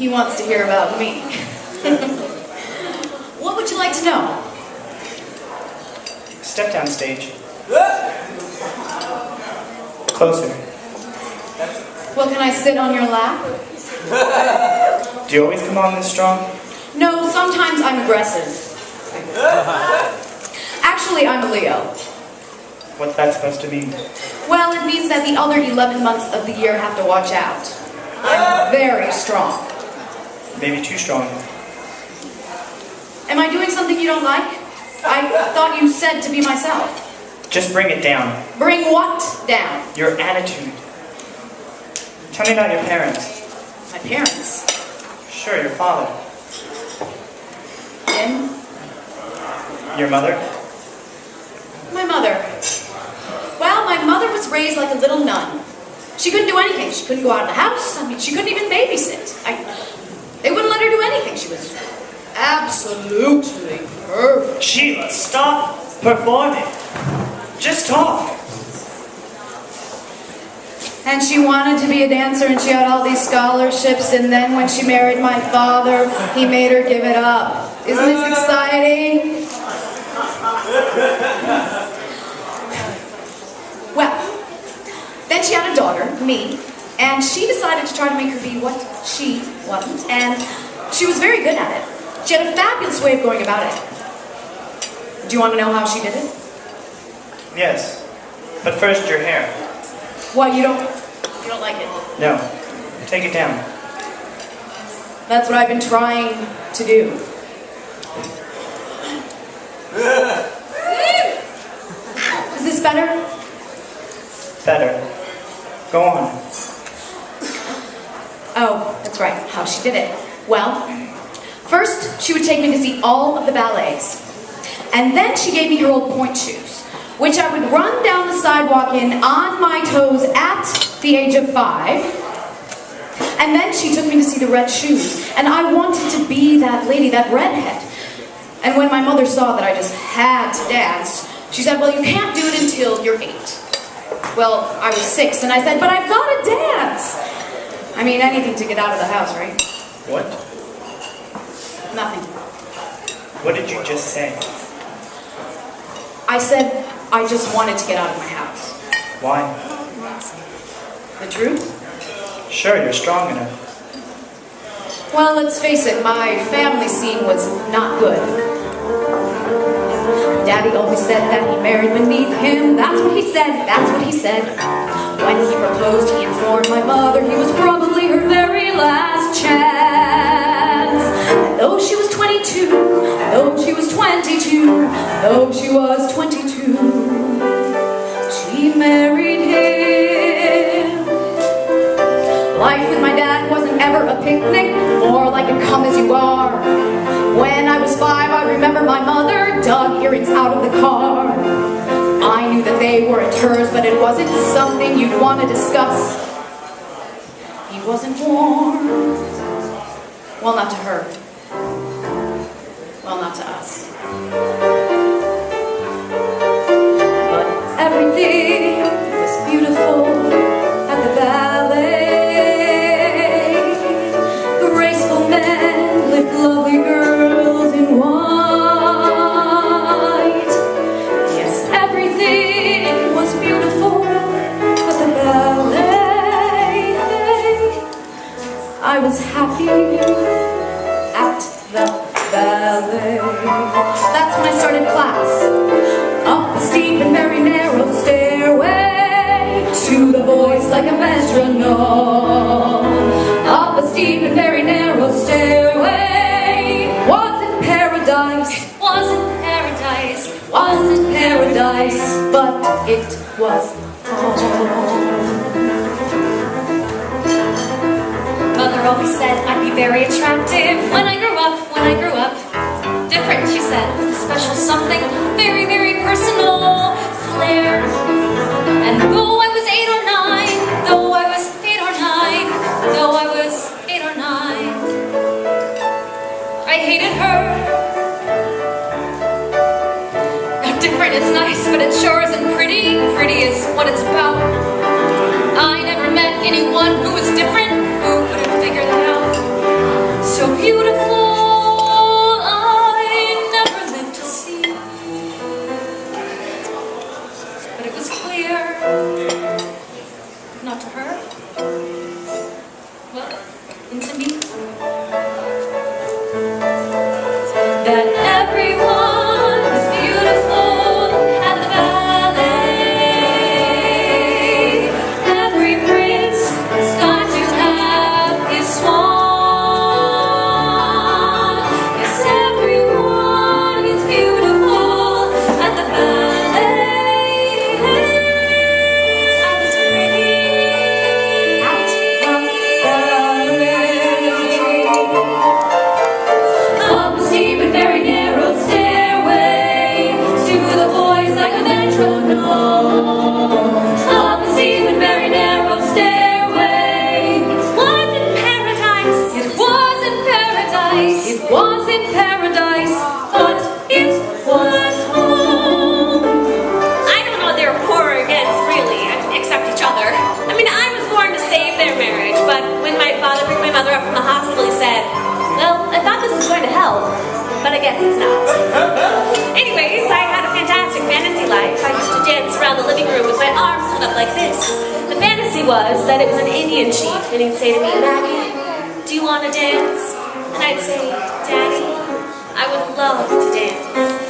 he wants to hear about me. What would you like to know? Step down stage. Closer. Well, can I sit on your lap? Do you always come on this strong? No, sometimes I'm aggressive. Actually, I'm a Leo. What's that supposed to mean? Well, it means that the other 11 months of the year have to watch out. I'm very strong. Maybe too strong. Am I doing something you don't like? I thought you said to be myself. Just bring it down. Bring what down? Your attitude. Tell me about your parents. My parents? Sure, your father. And? Your mother? My mother. Well, my mother was raised like a little nun. She couldn't do anything. She couldn't go out of the house. I mean, she couldn't even babysit. They wouldn't let her do anything. She was absolutely perfect. Sheila, stop performing. Just talk. And she wanted to be a dancer, and she had all these scholarships, and then when she married my father, he made her give it up. Isn't this exciting? Well, then she had a daughter, me, and she decided to try to make her be what she wasn't, and she was very good at it. She had a fabulous way of going about it. Do you want to know how she did it? Yes. But first, your hair. Why, you don't like it? No. Take it down. That's what I've been trying to do. Is this better? Better. Go on. Oh, that's right, how she did it. Well, first she would take me to see all of the ballets. And then she gave me her old point shoes, which I would run down the sidewalk in on my toes at the age of 5. And then she took me to see the red shoes. And I wanted to be that lady, that redhead. And when my mother saw that I just had to dance, she said, well, you can't do it until you're 8. Well, I was 6, and I said, but I've got to dance. I mean, anything to get out of the house, right? What? Nothing. What did you just say? I said I just wanted to get out of my house. Why? The truth? Sure, you're strong enough. Well, let's face it, my family scene was not good. Daddy always said that he married beneath him. That's what he said, that's what he said. When he proposed, he informed my mother he was probably her very last chance. And though she was 22, though she was 22, though she was 22, she married him. Life with my dad wasn't ever a picnic, more like a come as you are. When I was 5, I remember my mother dug earrings out of the car. I knew that they weren't hers, but it wasn't something you'd want to discuss. He wasn't warm. Well, not to her. Well, not to us. But everything was beautiful at the ballet. Graceful men lift lovely girls in white. Yes, everything was beautiful at the ballet. I was happy at the ballet. That's when I started class. Up a steep and very narrow stairway to the voice like a metronome. Up a steep and very narrow stairway. Wasn't paradise, wasn't paradise, wasn't paradise, but it was home. Mother always said I'd be very attractive when I grew up, Different, she said, with a special something, very, very personal flair. And though I was 8 or 9, though I was 8 or 9, though I was 8 or 9, I hated her. Now different is nice, but it sure isn't pretty. Pretty is what it's about. I never met anyone who was different, who could have figured that out. everyone is beautiful at the ballet. Every prince has got to have his swan. Yes, everyone is beautiful at the ballet. At the up the steep and very narrow stairway to the voice like a metronome. Up the steep and very narrow stairway. It wasn't paradise. It wasn't paradise. It wasn't paradise, but it was home. I don't know what they're for or against, really, except each other. I mean, I was born to save their marriage, but when my father picked my mother up from the hospital, he said, well, I thought this was going to help, but I guess it's not. Anyways, I had a fantastic fantasy life. I used to dance around the living room with my arms hung up like this. The fantasy was that it was an Indian chief, and he'd say to me, Maggie, do you want to dance? And I'd say, Daddy, I would love to dance.